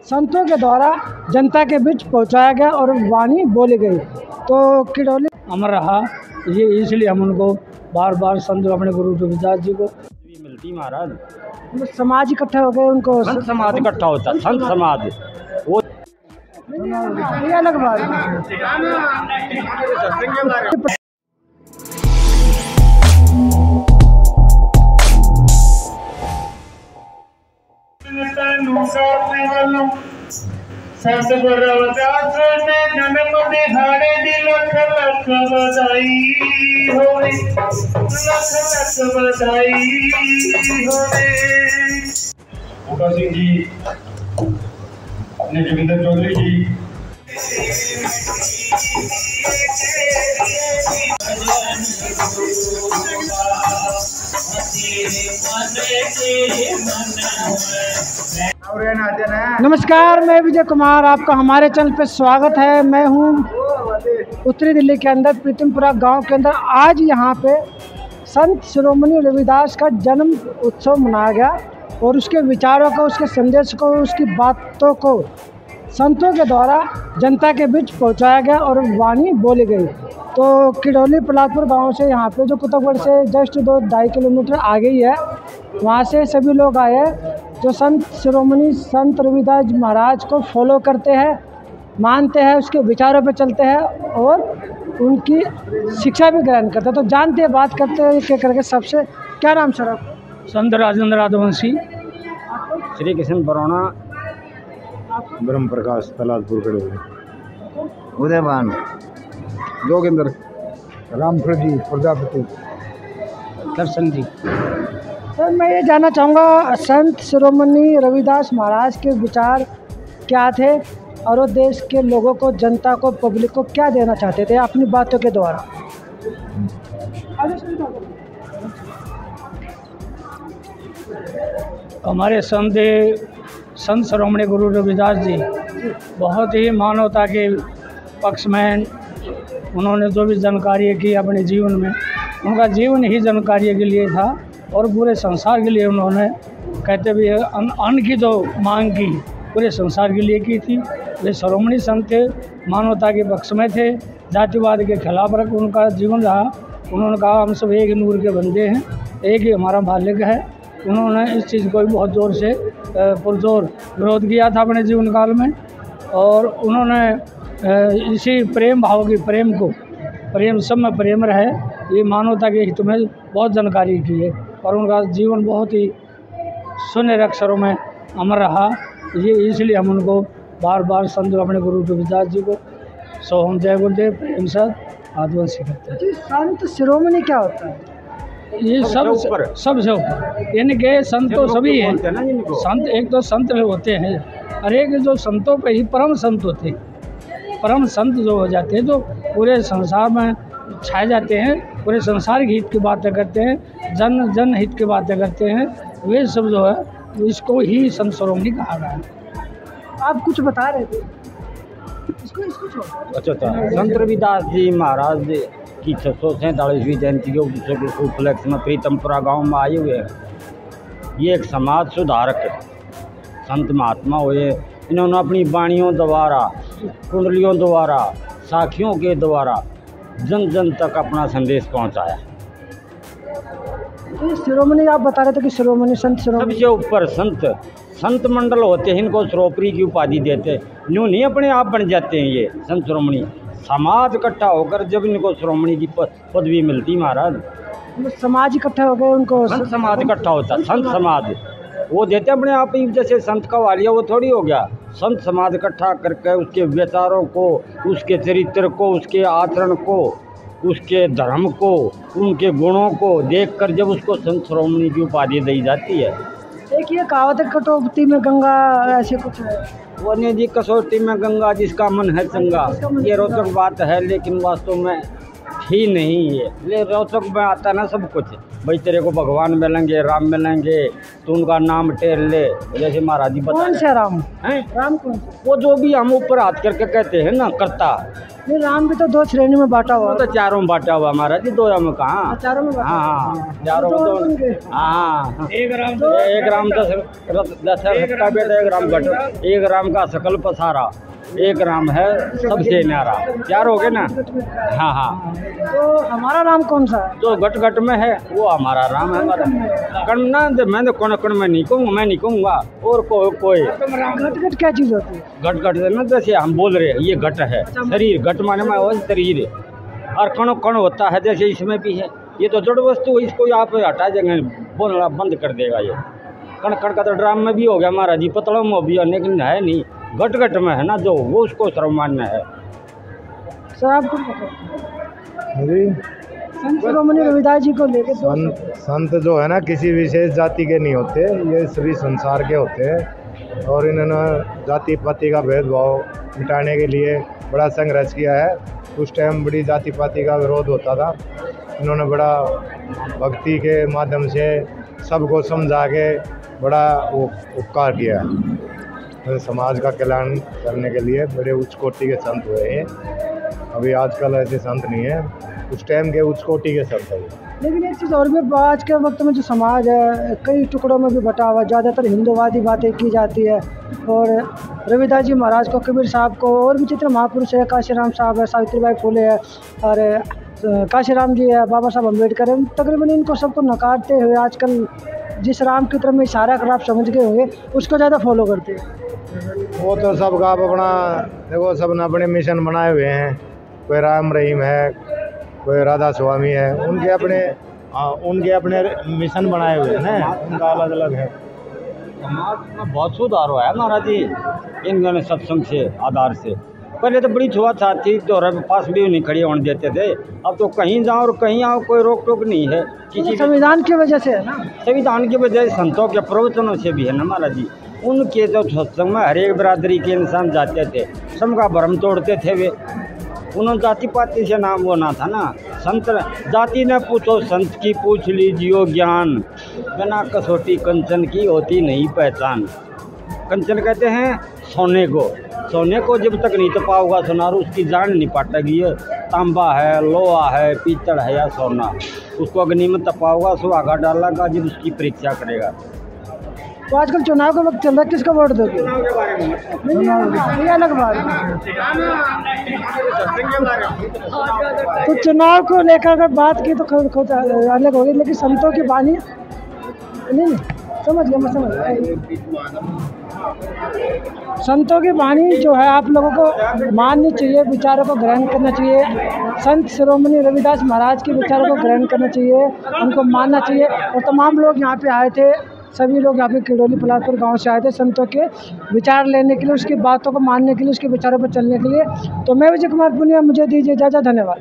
संतों के द्वारा जनता के बीच पहुंचाया गया और वाणी बोली गई। तो किडौली अमर रहा, ये इसलिए हम उनको बार बार संत अपने गुरु रविदास जी को मिलती महाराज। समाज इकट्ठा हो गए, उनको संत समाज इकट्ठा होता, संत समाज वो ये अलग बात है। सतगुरु रविदास ने जन्म दिहाड़े दी लख लख बधाई होवे, लख लख बधाई होवे। बूटा सिंह जी, अपने जोगिंदर चौधरी जी, नमस्कार, मैं विजय कुमार, आपका हमारे चैनल पे स्वागत है। मैं हूँ उत्तरी दिल्ली के अंदर प्रीतमपुरा गांव के अंदर। आज यहाँ पे संत शिरोमणि रविदास का जन्म उत्सव मनाया गया और उसके विचारों को, उसके संदेश को, उसकी बातों को संतों के द्वारा जनता के बीच पहुँचाया गया और वाणी बोली गई। तो किडौली पलातपुर गांव से यहाँ पे जो कुतुबगढ़ से जस्ट 2-2.5 किलोमीटर आगे ही है, वहाँ से सभी लोग आए हैं जो संत शिरोमणि संत रविदास महाराज को फॉलो करते हैं, मानते हैं, उसके विचारों पे चलते हैं और उनकी शिक्षा भी ग्रहण करते हैं। तो जानते हैं, बात करते हैं क्या करके सबसे। क्या नाम सर आप? संत राजेंद्र राजवंशी, श्री कृष्ण बरौना, ब्रह्म प्रकाश तलालपुर कड़ोली, उदयवान, जोगिंदर, रामफल जी, प्रजापति, दर्शन जी। सर मैं ये जानना चाहूँगा, संत शिरोमणि रविदास महाराज के विचार क्या थे और वो देश के लोगों को, जनता को, पब्लिक को क्या देना चाहते थे अपनी बातों के द्वारा? हमारे संत शिरोमणि गुरु रविदास जी बहुत ही मानवता के पक्ष में उन्होंने जो भी जानकारी की अपने जीवन में, उनका जीवन ही जानकारी के लिए था और पूरे संसार के लिए उन्होंने, कहते भी अन्न की जो मांग की पूरे संसार के लिए की थी। वे शिरोमणि संत थे, मानवता के पक्ष में थे, जातिवाद के खिलाफ रख उनका जीवन रहा। उन्होंने कहा हम सब एक नूर के बंदे हैं, एक ही हमारा मालिक है। उन्होंने इस चीज़ को भी बहुत ज़ोर से पुरजोर विरोध किया था अपने जीवन काल में और उन्होंने इसी प्रेम भाव की, प्रेम सब में प्रेम रहे, ये मानवता के हित में बहुत जानकारी की है और उनका जीवन बहुत ही सुनहरे अक्षरों में अमर रहा। ये इसलिए हम उनको बार बार संत अपने गुरु रविदास जी को सोहम जय गुरुदेव प्रेम से आदिवंशी करते हैं। संत शिरोमणि क्या होता है? ये सबसे ऊपर, यानी कि संत तो सभी हैं। संत एक तो संत होते हैं, और एक जो संतों पे ही परम संत होते हैं। परम संत जो हो जाते हैं, जो पूरे संसार में छाए जाते हैं, पूरे संसार के हित की बातें करते हैं, जन हित की बातें करते हैं, वे सब जो है इसको ही संत शिरोमणि कहा गया है। आप कुछ बता रहे थे, इसको अच्छा। संत रविदास जी महाराज की 647वीं जयंती के उपलक्ष्य में प्रीतमपुरा गांव में आए हुए हैं। ये एक समाज सुधारक संत महात्मा हुए। इन्होंने अपनी वाणियों द्वारा, कुंडलियों द्वारा, साखियों के द्वारा जन जन तक अपना संदेश पहुंचाया। शिरोमणि आप बता रहे थे कि शिरोमणि संत शिरोमणि सबसे ऊपर संत मंडल होते हैं, इनको श्रोपरी की उपाधि देते हैं। यूँ नहीं अपने आप बन जाते हैं ये संत शिरोमणि, समाज इकट्ठा होकर जब इनको शिरोमणि की पदवी मिलती महाराज। समाज इकट्ठा हो गए, उनको संत समाज इकट्ठा होता, संत समाज वो देते अपने आप ही। जैसे संत का वालिया वो थोड़ी हो गया, संत समाज इकट्ठा करके उसके विचारों को, उसके चरित्र को, उसके आचरण को, उसके धर्म को, उनके गुणों को देखकर जब उसको संत शिरोमणि की उपाधि दी जाती है। एक ये कहावत है, कटौती में गंगा, ऐसे कुछ है। वो नहीं जी, कसौटी में गंगा जिसका मन है चंगा। ये रोचक बात है, लेकिन वास्तव में ही नहीं है। ले रोचक में आता ना सब कुछ, भाई तेरे को भगवान मिलेंगे, राम मिलेंगे, तो उनका नाम टेर ले। जैसे महाराज जी बता, कौन से राम हैं? राम कौन से? वो जो भी हम ऊपर हाथ करके कहते हैं ना, करता नहीं, राम भी तो दो श्रेणी में बांटा हुआ वो तो चारों में बांटा हुआ महाराज जी, दो में कहाँ। चारों में बांटा। हाँ चारों में तो हाँ। एक राम एक राम दशरथ का बेटा, एक राम घट, एक राम का सकल पसारा, एक राम है सबसे न्यारा, चार हो गए ना। हाँ हाँ। तो हमारा राम कौन सा है? जो घट घट में है वो हमारा राम है। हमारा कण ना, मैं तो कण कण में नहीं कहूँगा, मैं नहीं कहूँगा और कोई घट घट क्या चीज़ होती है? घट घट ना, जैसे हम बोल रहे हैं ये घट है, शरीर घट माने में वो शरीर, और कण कण होता है जैसे इसमें भी है। ये तो जड़ वस्तु, इसको आप हटा देंगे बोलना बंद कर देगा। ये कण कण का तो ड्राम में भी हो गया महाराज जी, पतलों में भी है, लेकिन है नहीं, घट घट में है ना जो, वो उसको सर्वमान्य है। सर आपको संत शिरोमणि रविदास जी को लेकर संत जो है ना किसी विशेष जाति के नहीं होते, ये सभी संसार के होते हैं। और इन्होंने जाति पाति का भेदभाव मिटाने के लिए बड़ा संघर्ष किया है। उस टाइम बड़ी जाति पाति का विरोध होता था, इन्होंने बड़ा भक्ति के माध्यम से सबको समझा के बड़ा उपकार किया है। समाज का कल्याण करने के लिए बड़े उच्च कोटि के संत हुए हैं। अभी आजकल ऐसे संत नहीं है, उस टाइम के उच्च कोटि के संत है। लेकिन एक चीज़ और भी, आज के वक्त में जो समाज है कई टुकड़ों में भी बटा हुआ, ज़्यादातर हिंदूवादी बातें की जाती है। और रविदास जी महाराज को, कबीर साहब को, और भी जितने महापुरुष है, काशीराम साहब है, सावित्रीबाई फुले है, और काशीराम जी है, बाबा साहब अम्बेडकर है, तकरीबन इनको सबको नकारते हुए आजकल जिस राम की तरफ में इशारा कर आप समझ गए होंगे, उसको ज़्यादा फॉलो करते हैं। वो तो सबका आप अपना देखो, सब ने अपने मिशन बनाए हुए हैं। कोई राम रहीम है, कोई राधा स्वामी है, उनके अपने मिशन बनाए हुए हैं ना, उनका अलग अलग है। समाज में बहुत सुधार हुआ है महाराज जी इन सत्संग से आधार से। पहले तो बड़ी छुआछात थी, तो पास भी नहीं खड़े होने देते थे। अब तो कहीं जाओ और कहीं आओ, कोई रोक टोक नहीं है किसी। संविधान की वजह से है ना, संविधान की वजह से, संतों के प्रवचनों से भी है ना महाराज जी। उनके जो सत्संग में हर एक बिरादरी के इंसान जाते थे, सबका भ्रम तोड़ते थे वे। उन्होंने जाति पाति से नाम वो ना था ना, संत जाति ने पूछो संत की, पूछ लीजियो ज्ञान, बिना कसौटी कंचन की होती नहीं पहचान। कंचन कहते हैं सोने को, सोने को जब तक नहीं तपाओगा सोनार, उसकी जान नहीं पाटेगी। तांबा है, लोहा है, पीतल है या सोना, उसको अग्नि में तपाओगा, सुहागा डालेगा, जब उसकी परीक्षा करेगा। तो आजकल चुनाव का वक्त चल रहा है, किसका वोट दोगे? ये अलग बात है। तो चुनाव को लेकर अगर बात की तो खुद अलग होगी, लेकिन संतों की बानी नहीं समझ गया, मैं समझ गया। संतों की वाणी जो है आप लोगों को माननी चाहिए, विचारों को ग्रहण करना चाहिए। संत शिरोमणि रविदास महाराज के विचारों को ग्रहण करना चाहिए, उनको मानना चाहिए। और तमाम लोग यहाँ पे आए थे, सभी लोग यहाँ पे किडोली पलासपुर गांव से आए थे संतों के विचार लेने के लिए, उसकी बातों को मानने के लिए, उसके विचारों पर चलने के लिए। तो मैं विजय कुमार पुनिया, मुझे दीजिए इजाज़त, धन्यवाद।